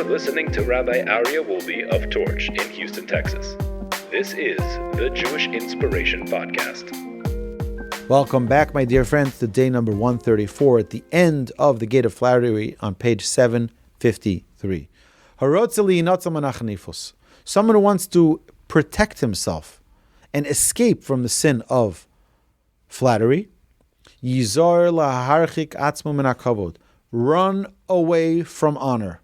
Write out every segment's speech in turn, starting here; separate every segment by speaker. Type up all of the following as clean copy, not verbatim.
Speaker 1: You're listening to Rabbi Aryeh Wolbe of Torch in Houston, Texas. This is the Jewish Inspiration Podcast.
Speaker 2: Welcome back, my dear friends, to day number 134 at the end of the Gate of Flattery on page 753. Someone who wants to protect himself and escape from the sin of flattery. Run away from honor.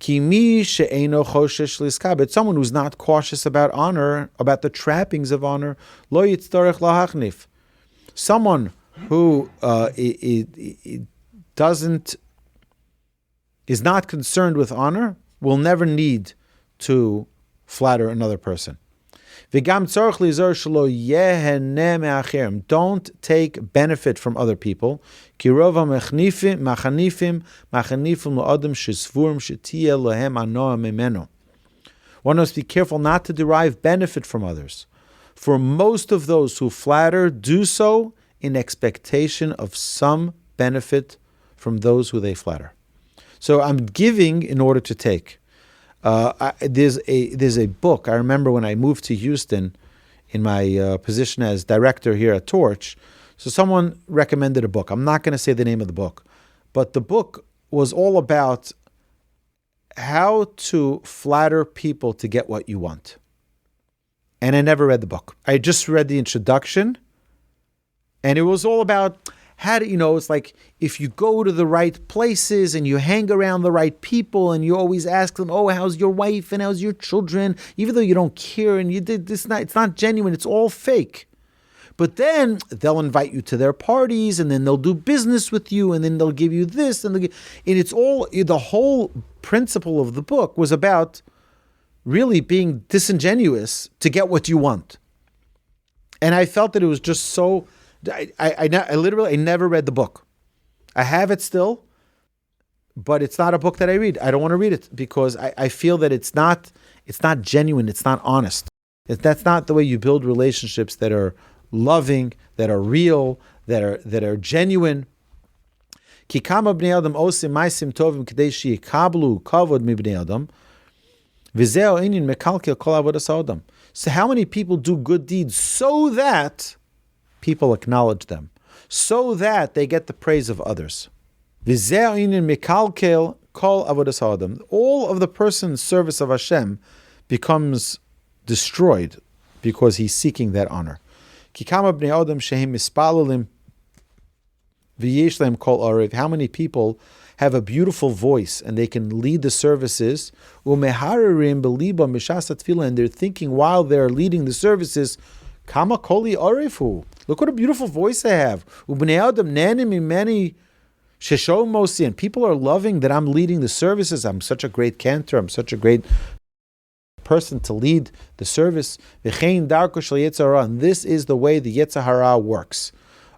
Speaker 2: But someone who's not cautious about honor, about the trappings of honor, someone who is not concerned with honor will never need to flatter another person. Don't take benefit from other people. One must be careful not to derive benefit from others. For most of those who flatter do so in expectation of some benefit from those who they flatter. So I'm giving in order to take. There's a book. I remember when I moved to Houston in my position as director here at Torch. So someone recommended a book. I'm not going to say the name of the book, but the book was all about how to flatter people to get what you want. And I never read the book. I just read the introduction, and it was all about how do it's like if you go to the right places and you hang around the right people and you always ask them, oh, how's your wife and how's your children, even though you don't care and you did this, it's not genuine, it's all fake. But then they'll invite you to their parties and then they'll do business with you and then they'll give you this and it's all, the whole principle of the book was about really being disingenuous to get what you want. And I felt that it was just so... I never read the book. I have it still, but it's not a book that I read. I don't want to read it because I feel that it's not genuine. It's not honest. That's not the way you build relationships that are loving, that are real, that are genuine. So how many people do good deeds so that people acknowledge them, so that they get the praise of others? All of the person's service of Hashem becomes destroyed because he's seeking that honor. How many people have a beautiful voice and they can lead the services, and they're thinking while they're leading the services, Kama koli orefu. Look what a beautiful voice I have. And people are loving that I'm leading the services. I'm such a great cantor. I'm such a great person to lead the service. And this is the way the Yetzer Hara works.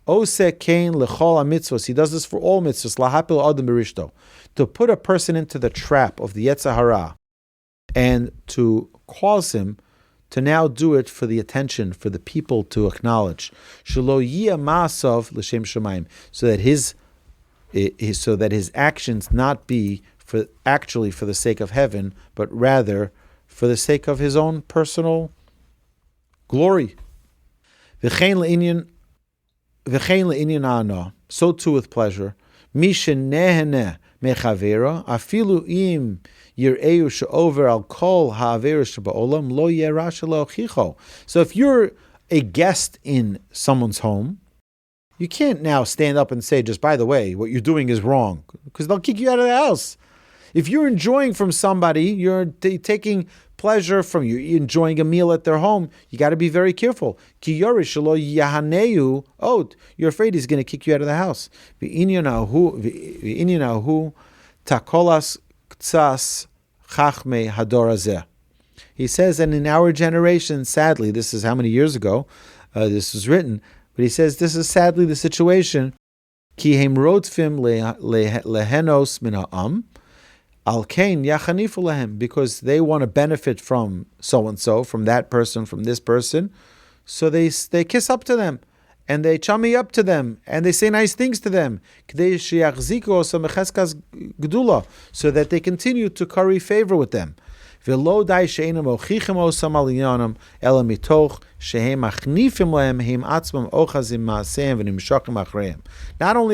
Speaker 2: He does this for all mitzvahs. To put a person into the trap of the Yetzer Hara and to cause him to now do it for the attention, for the people to acknowledge. L'shem Shamayim, so that his actions not be for the sake of heaven, but rather for the sake of his own personal glory. So too with pleasure. Afilu im yireu she'over al kol ha'averos she'ba'olam lo yera shelo chicho. So if you're a guest in someone's home, you can't now stand up and say, just by the way, what you're doing is wrong, because they'll kick you out of the house. If you're enjoying from somebody, you're taking pleasure from you, you're enjoying a meal at their home, you got to be very careful. Ki yorish shelo yahaneu od. You're afraid he's going to kick you out of the house. V'inyan takolas ktsas chachmei hador hazeh. He says, and in our generation, sadly, this is how many years ago this was written, but he says this is sadly the situation. Ki hem rodfim lehenos min ha'am. Al-kain yachanifu lahem, because they want to benefit from so-and-so, from that person, from this person, so they kiss up to them. and they chummy up to them, and they say nice things to them, so that they continue to curry favor with them. Not only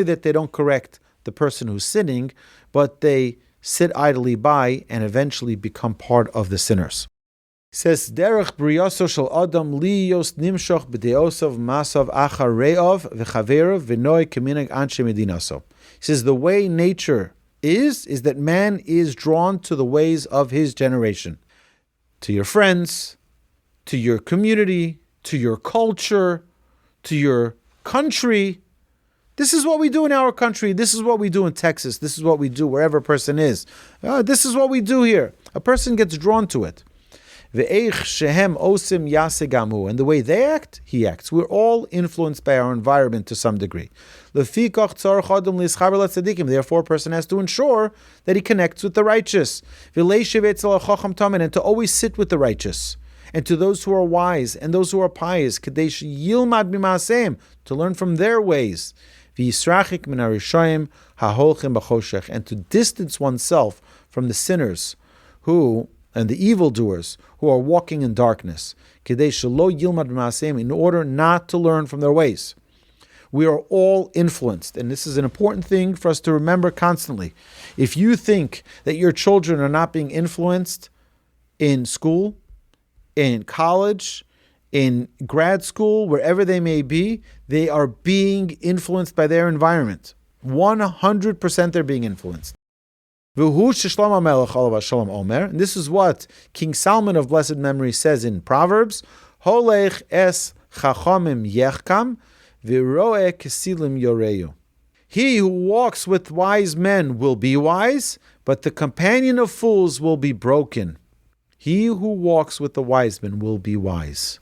Speaker 2: that they don't correct the person who's sinning, but they sit idly by and eventually become part of the sinners. He says, "Derech briyaso shel adam liyos nimshoch b'deosav masav achar re'ov v'chaverov v'noi k'minag anshe medinaso." He says, the way nature is that man is drawn to the ways of his generation, to your friends, to your community, to your culture, to your country. This is what we do in our country. This is what we do in Texas. This is what we do wherever a person is. This is what we do here. A person gets drawn to it. And the way they act, he acts. We're all influenced by our environment to some degree. Therefore, a person has to ensure that he connects with the righteous. And to always sit with the righteous. And to those who are wise and those who are pious, to learn from their ways. And to distance oneself from the sinners and the evildoers who are walking in darkness, in order not to learn from their ways. We are all influenced, and this is an important thing for us to remember constantly. If you think that your children are not being influenced in school, in college, in grad school, wherever they may be, they are being influenced by their environment. 100% they're being influenced. And this is what King Solomon of blessed memory says in Proverbs, Holech es chachamim yechkam v'roeh kesilim yoreyu. He who walks with wise men will be wise, but the companion of fools will be broken. He who walks with the wise men will be wise.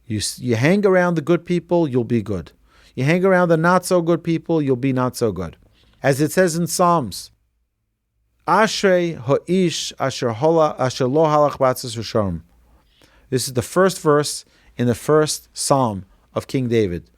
Speaker 2: You hang around the good people, you'll be good. You hang around the not so good people, you'll be not so good. As it says in Psalms, Ashrei ho'ish asher lo halach b'atzos v'shalom. This is the first verse in the first Psalm of King David.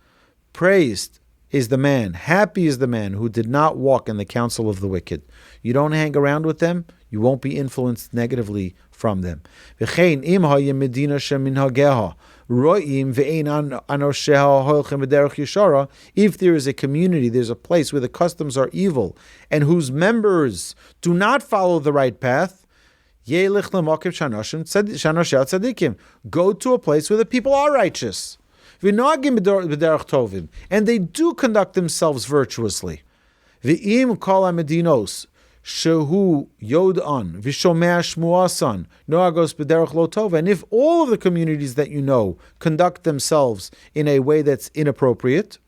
Speaker 2: Praised is the man, happy is the man who did not walk in the counsel of the wicked. You don't hang around with them, you won't be influenced negatively from them. V'chein im ha'yeh medina sheminhageha ro'im ve'ein anosheha ho'elchem b'derech yeshara. If there is a community, there's a place where the customs are evil and whose members do not follow the right path, yelich l'mokev shanoshim tzaddikim. Go to a place where the people are righteous. V'nagim b'derech tovim, and they do conduct themselves virtuously. V'im kol ha'medinos shehu yod'an v'shomea shmuasan noagos b'derech lo tova. And if all of the communities that you know conduct themselves in a way that's inappropriate,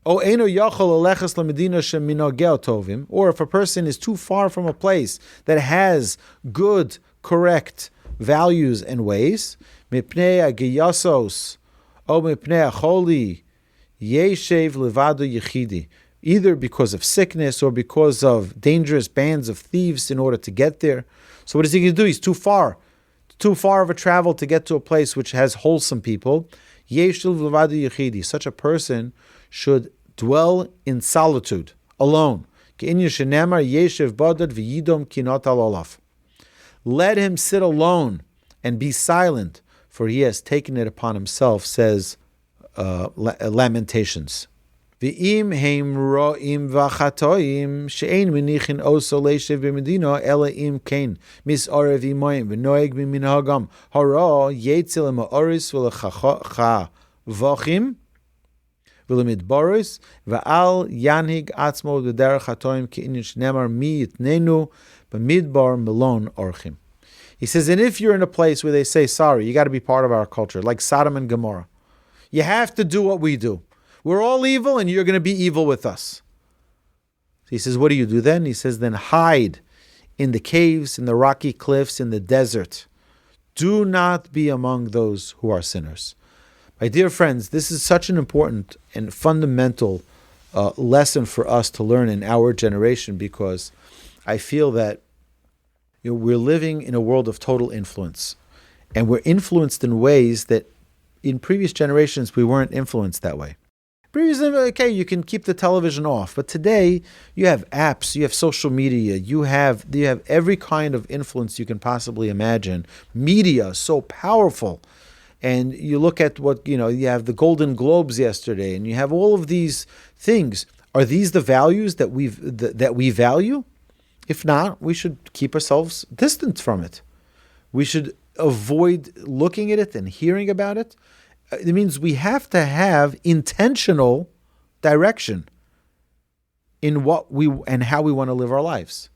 Speaker 2: or if a person is too far from a place that has good, correct values and ways, mipnei agiyasos o mipnei acholi yeshev levado yechidi, either because of sickness or because of dangerous bands of thieves in order to get there. So what is he going to do? He's too far of a travel to get to a place which has wholesome people. Yeshev levado yechidi. Such a person should dwell in solitude, alone. Let him sit alone and be silent, for he has taken it upon himself, says Lamentations. V'im heim ro'im v'chatoim she'ein menichin oso leishev b'medina ela im kein misarev imoyim v'noeg b'minhagam hara yetzil ma'oris v'lechavochim v'lemidboris v'al yanhig atzmo v'derech hatoim ke'inin shnemar mi yitnenu b'midbar melon orchim. He says, and if you're in a place where they say, sorry, you got to be part of our culture, like Sodom and Gomorrah. You have to do what we do. We're all evil and you're going to be evil with us. He says, what do you do then? He says, then hide in the caves, in the rocky cliffs, in the desert. Do not be among those who are sinners. My dear friends, this is such an important and fundamental lesson for us to learn in our generation, because I feel that we're living in a world of total influence. And we're influenced in ways that in previous generations we weren't influenced that way. Previously, okay, you can keep the television off, but today you have apps, you have social media, you have every kind of influence you can possibly imagine. Media is so powerful, and you look at what you have the Golden Globes yesterday, and you have all of these things. Are these the values that we value? If not, we should keep ourselves distant from it. We should avoid looking at it and hearing about it. It means we have to have intentional direction in what we and how we want to live our lives.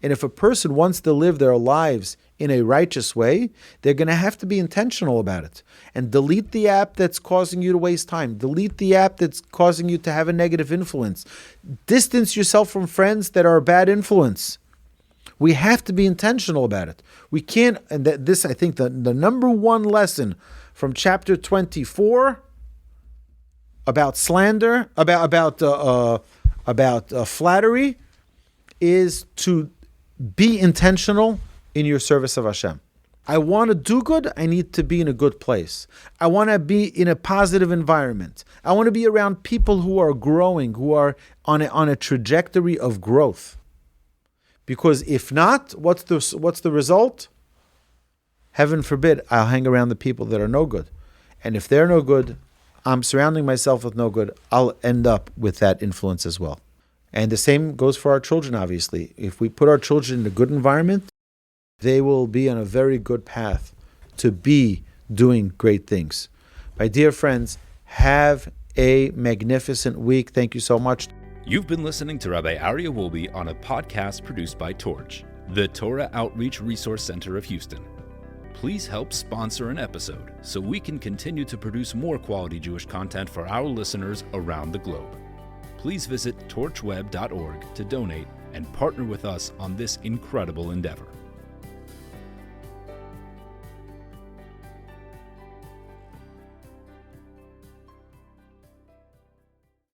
Speaker 2: And if a person wants to live their lives in a righteous way, they're going to have to be intentional about it. And delete the app that's causing you to waste time. Delete the app that's causing you to have a negative influence. Distance yourself from friends that are a bad influence. We have to be intentional about it. We can't, and this, I think, the number one lesson from chapter 24 about slander, about flattery, is to be intentional in your service of Hashem. I want to do good, I need to be in a good place. I want to be in a positive environment. I want to be around people who are growing, who are on a trajectory of growth. Because if not, what's the result? Heaven forbid, I'll hang around the people that are no good. And if they're no good, I'm surrounding myself with no good, I'll end up with that influence as well. And the same goes for our children, obviously. If we put our children in a good environment, they will be on a very good path to be doing great things. My dear friends, have a magnificent week. Thank you so much.
Speaker 1: You've been listening to Rabbi Aryeh Wolbe on a podcast produced by Torch, the Torah Outreach Resource Center of Houston. Please help sponsor an episode so we can continue to produce more quality Jewish content for our listeners around the globe. Please visit torchweb.org to donate and partner with us on this incredible endeavor.